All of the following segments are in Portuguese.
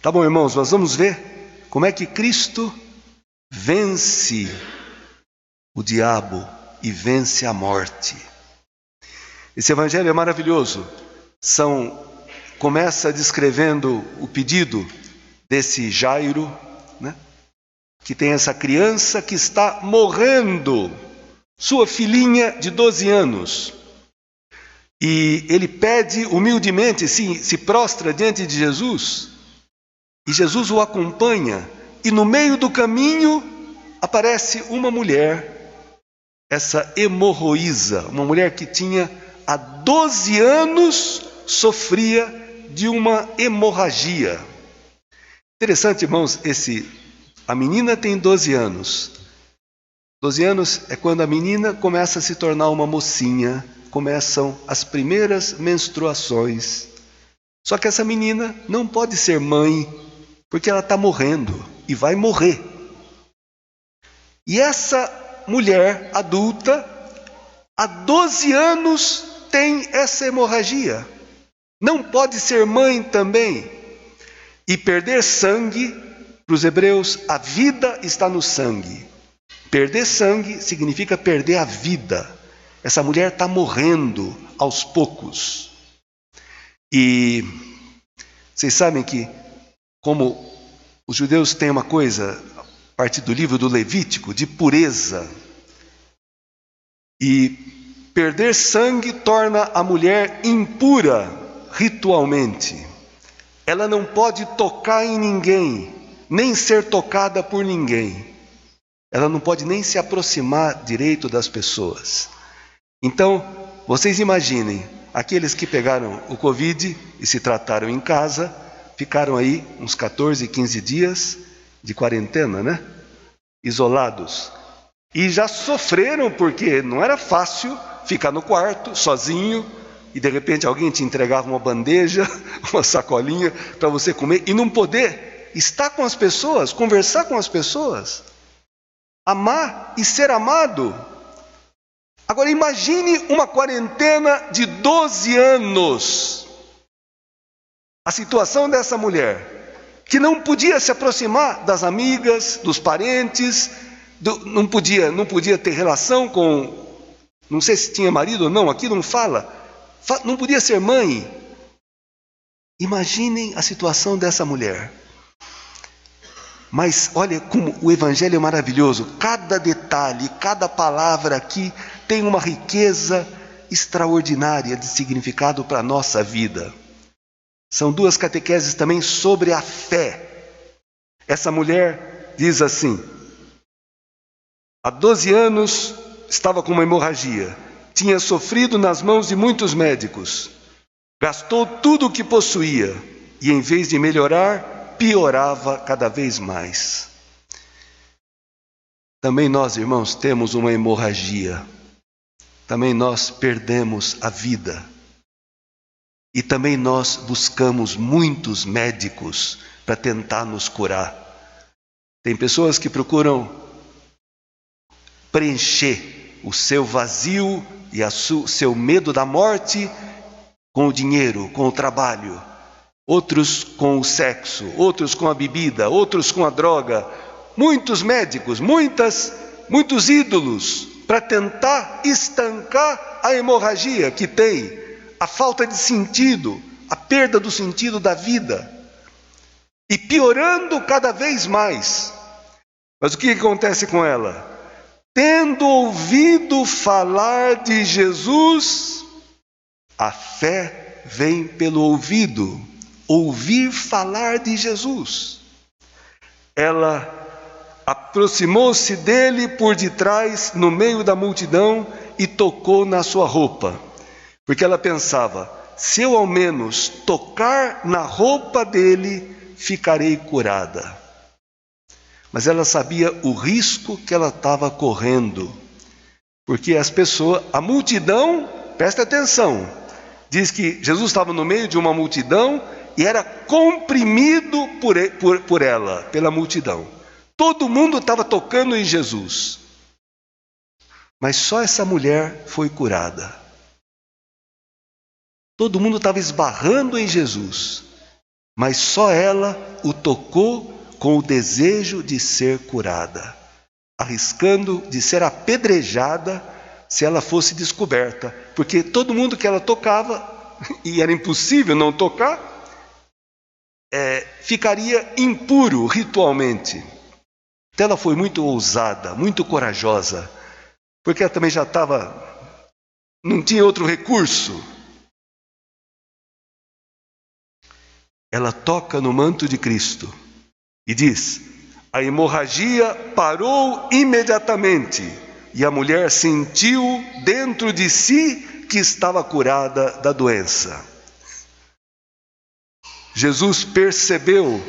Tá bom, irmãos, nós vamos ver como é que Cristo vence o diabo e vence a morte. Esse evangelho é maravilhoso. Começa descrevendo o pedido desse Jairo, né? Que tem essa criança que está morrendo, sua filhinha de 12 anos. E ele pede humildemente, se prostra diante de Jesus, e Jesus o acompanha, e no meio do caminho aparece uma mulher, essa hemorroísa, uma mulher que tinha há 12 anos sofria de uma hemorragia. Interessante, irmãos, a menina tem 12 anos. 12 anos é quando a menina começa a se tornar uma mocinha, começam as primeiras menstruações. Só que essa menina não pode ser mãe, porque ela está morrendo e vai morrer. E essa mulher adulta, há 12 anos, tem essa hemorragia. Não pode ser mãe também. E perder sangue, para os hebreus, a vida está no sangue. Perder sangue significa perder a vida. Essa mulher está morrendo aos poucos. E vocês sabem que, como os judeus têm uma coisa, a partir do livro do Levítico, de pureza. E perder sangue torna a mulher impura ritualmente. Ela não pode tocar em ninguém, nem ser tocada por ninguém. Ela não pode nem se aproximar direito das pessoas. Então, vocês imaginem, aqueles que pegaram o Covid e se trataram em casa, ficaram aí uns 14, 15 dias de quarentena, né? Isolados. E já sofreram, porque não era fácil ficar no quarto, sozinho, e de repente alguém te entregava uma bandeja, uma sacolinha para você comer, e não poder estar com as pessoas, conversar com as pessoas, amar e ser amado. Agora imagine uma quarentena de 12 anos. A situação dessa mulher, que não podia se aproximar das amigas, dos parentes, não podia ter relação com, não sei se tinha marido ou não, aqui não fala, não podia ser mãe. Imaginem a situação dessa mulher. Mas olha como o evangelho é maravilhoso. Cada detalhe, cada palavra aqui tem uma riqueza extraordinária de significado para a nossa vida. São duas catequeses também sobre a fé. Essa mulher diz assim: há 12 anos estava com uma hemorragia, tinha sofrido nas mãos de muitos médicos, gastou tudo o que possuía e em vez de melhorar, piorava cada vez mais. Também nós, irmãos, temos uma hemorragia. Também nós perdemos a vida. E também nós buscamos muitos médicos para tentar nos curar. Tem pessoas que procuram preencher o seu vazio e o seu medo da morte com o dinheiro, com o trabalho. Outros com o sexo, outros com a bebida, outros com a droga. Muitos médicos, muitos ídolos para tentar estancar a hemorragia que tem, a falta de sentido, a perda do sentido da vida. E piorando cada vez mais. Mas o que acontece com ela? Tendo ouvido falar de Jesus, a fé vem pelo ouvido. Ouvir falar de Jesus. Ela aproximou-se dele por detrás, no meio da multidão, e tocou na sua roupa. Porque ela pensava: se eu ao menos tocar na roupa dele, ficarei curada. Mas ela sabia o risco que ela estava correndo. Porque a multidão, presta atenção, diz que Jesus estava no meio de uma multidão e era comprimido por ela, pela multidão. Todo mundo estava tocando em Jesus. Mas só essa mulher foi curada. Todo mundo estava esbarrando em Jesus. mas só ela o tocou com o desejo de ser curada, arriscando de ser apedrejada se ela fosse descoberta, porque todo mundo que ela tocava, e era impossível não tocar, ficaria impuro ritualmente. Então ela foi muito ousada, muito corajosa, porque ela também já não tinha outro recurso. Ela toca no manto de Cristo e diz: a hemorragia parou imediatamente e a mulher sentiu dentro de si que estava curada da doença. Jesus percebeu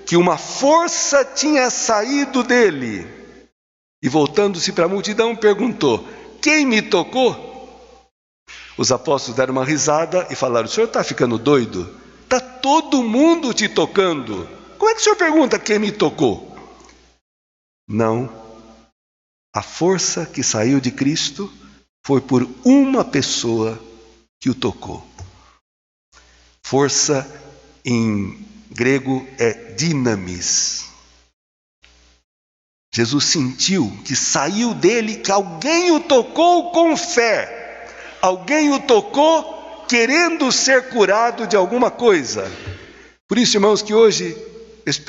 que uma força tinha saído dele e, voltando-se para a multidão, perguntou: quem me tocou? Os apóstolos deram uma risada e falaram: o senhor está ficando doido? Está todo mundo te tocando. Como é que o senhor pergunta quem me tocou? Não. A força que saiu de Cristo foi por uma pessoa que o tocou. Força em grego é dinamis. Jesus sentiu que saiu dele, que alguém o tocou com fé. Alguém o tocou querendo ser curado de alguma coisa. Por isso, irmãos, que hoje,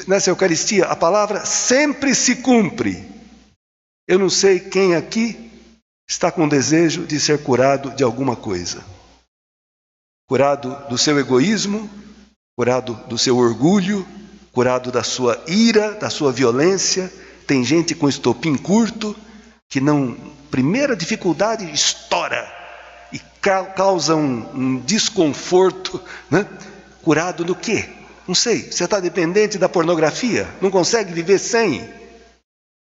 nessa Eucaristia, a palavra sempre se cumpre. Eu não sei quem aqui está com desejo de ser curado de alguma coisa. Curado do seu egoísmo, curado do seu orgulho, curado da sua ira, da sua violência. Tem gente com estopim curto que primeira dificuldade estoura e causa um desconforto, né? Curado do quê? Não sei, você está dependente da pornografia, não consegue viver sem.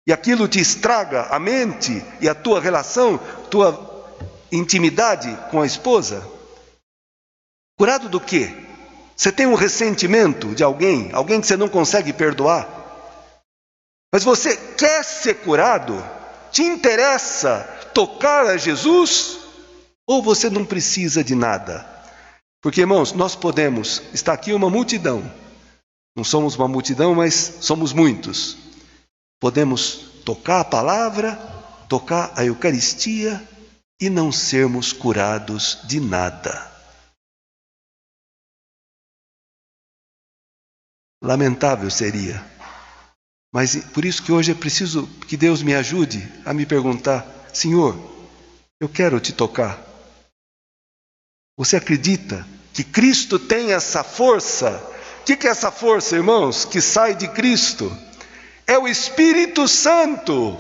E aquilo te estraga a mente e a tua relação, tua intimidade com a esposa. Curado do quê? Você tem um ressentimento de alguém que você não consegue perdoar. Mas você quer ser curado? Te interessa tocar a Jesus? Ou você não precisa de nada? Porque, irmãos, nós podemos, está aqui uma multidão. Não somos uma multidão, mas somos muitos. Podemos tocar a palavra, tocar a Eucaristia e não sermos curados de nada. Lamentável seria. Mas por isso que hoje é preciso que Deus me ajude a me perguntar: Senhor, eu quero te tocar. Você acredita que Cristo tem essa força? O que é essa força, irmãos, que sai de Cristo? É o Espírito Santo.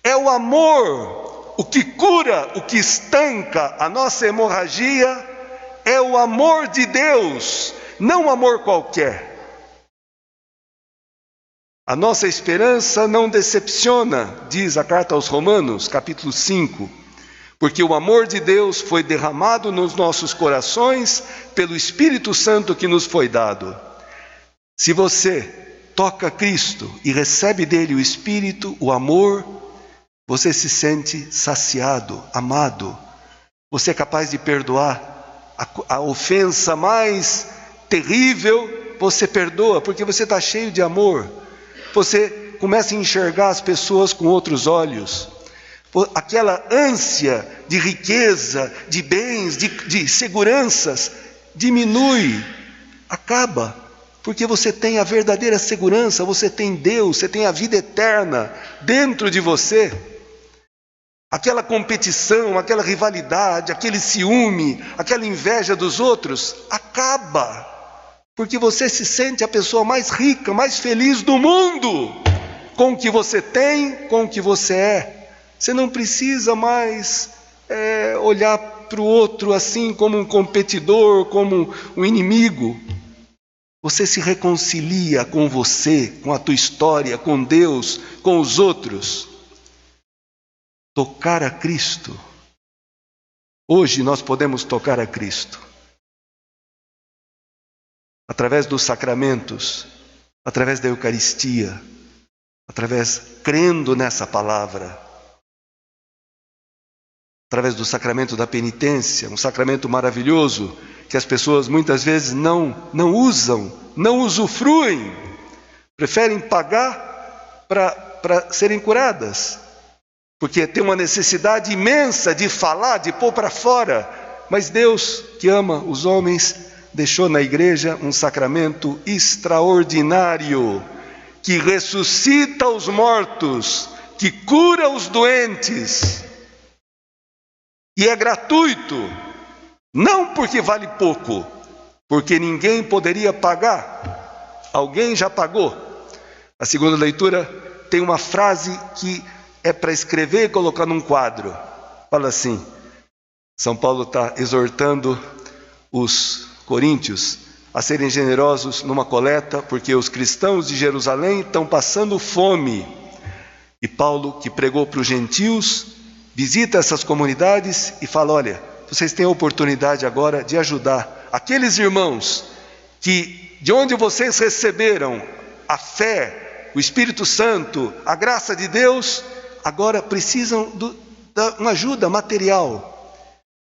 É o amor. O que cura, o que estanca a nossa hemorragia é o amor de Deus, não um amor qualquer. A nossa esperança não decepciona, diz a carta aos Romanos, capítulo 5, porque o amor de Deus foi derramado nos nossos corações pelo Espírito Santo que nos foi dado. Se você toca Cristo e recebe dele o Espírito, o amor, você se sente saciado, amado. Você é capaz de perdoar a ofensa mais terrível, você perdoa, porque você está cheio de amor. Você começa a enxergar as pessoas com outros olhos. Aquela ânsia de riqueza, de bens, de seguranças, diminui, acaba. Porque você tem a verdadeira segurança, você tem Deus, você tem a vida eterna dentro de você. Aquela competição, aquela rivalidade, aquele ciúme, aquela inveja dos outros, acaba. Porque você se sente a pessoa mais rica, mais feliz do mundo, com o que você tem, com o que você é. Você não precisa mais olhar para o outro assim como um competidor, como um inimigo. Você se reconcilia com você, com a tua história, com Deus, com os outros. Tocar a Cristo. Hoje nós podemos tocar a Cristo. Através dos sacramentos, através da Eucaristia, crendo nessa palavra, através do sacramento da penitência, um sacramento maravilhoso que as pessoas muitas vezes não usam, não usufruem, preferem pagar para serem curadas, porque tem uma necessidade imensa de falar, de pôr para fora. Mas Deus, que ama os homens, deixou na igreja um sacramento extraordinário, que ressuscita os mortos, que cura os doentes, e é gratuito, não porque vale pouco, porque ninguém poderia pagar, alguém já pagou. A segunda leitura tem uma frase que é para escrever e colocar num quadro. Fala assim: São Paulo está exortando os coríntios a serem generosos numa coleta, porque os cristãos de Jerusalém estão passando fome. E Paulo, que pregou para os gentios, visita essas comunidades e fala: olha, vocês têm a oportunidade agora de ajudar aqueles irmãos que, de onde vocês receberam a fé, o Espírito Santo, a graça de Deus, agora precisam de uma ajuda material.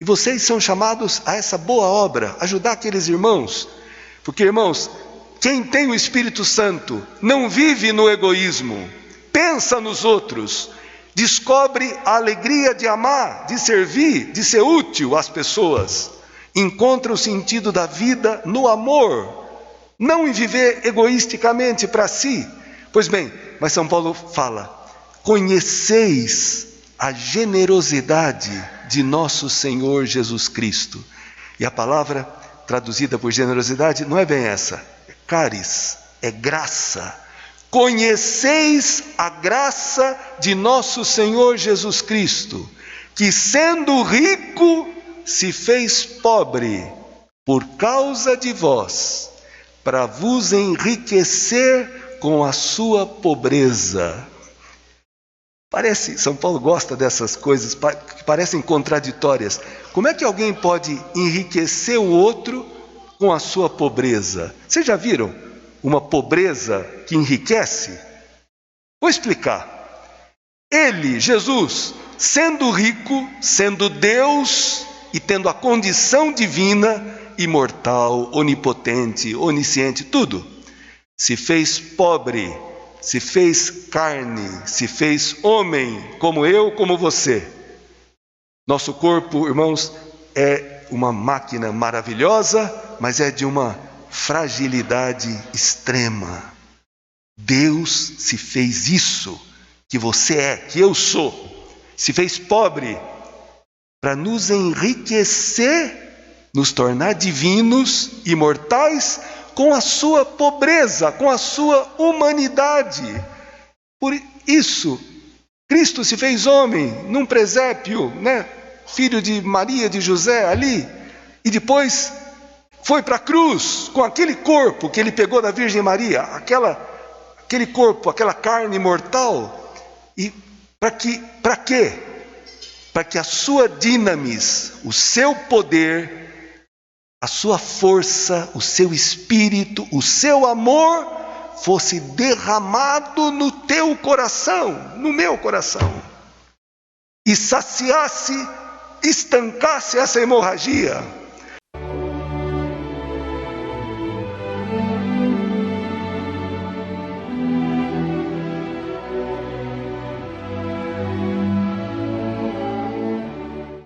E vocês são chamados a essa boa obra, ajudar aqueles irmãos. Porque, irmãos, quem tem o Espírito Santo não vive no egoísmo, pensa nos outros, descobre a alegria de amar, de servir, de ser útil às pessoas, encontra o sentido da vida no amor, não em viver egoisticamente para si. Pois bem, mas São Paulo fala: conheceis a generosidade de nosso Senhor Jesus Cristo. E a palavra traduzida por generosidade não é bem essa, é caris, é graça. Conheceis a graça de nosso Senhor Jesus Cristo, que sendo rico se fez pobre por causa de vós, para vos enriquecer com a sua pobreza. São Paulo gosta dessas coisas que parecem contraditórias. Como é que alguém pode enriquecer o outro com a sua pobreza? Vocês já viram uma pobreza que enriquece? Vou explicar. Ele, Jesus, sendo rico, sendo Deus e tendo a condição divina, imortal, onipotente, onisciente, tudo, se fez pobre, se fez carne, se fez homem, como eu, como você. Nosso corpo, irmãos, é uma máquina maravilhosa, mas é de uma fragilidade extrema. Deus se fez isso que você é, que eu sou, se fez pobre para nos enriquecer, nos tornar divinos, imortais, com a sua pobreza, com a sua humanidade. Por isso, Cristo se fez homem num presépio, filho de Maria, de José ali, e depois foi para a cruz com aquele corpo que ele pegou da Virgem Maria, aquele corpo, aquela carne mortal. E para quê? Para que a sua dinamis, o seu poder, a sua força, o seu espírito, o seu amor fosse derramado no teu coração, no meu coração, e saciasse, estancasse essa hemorragia.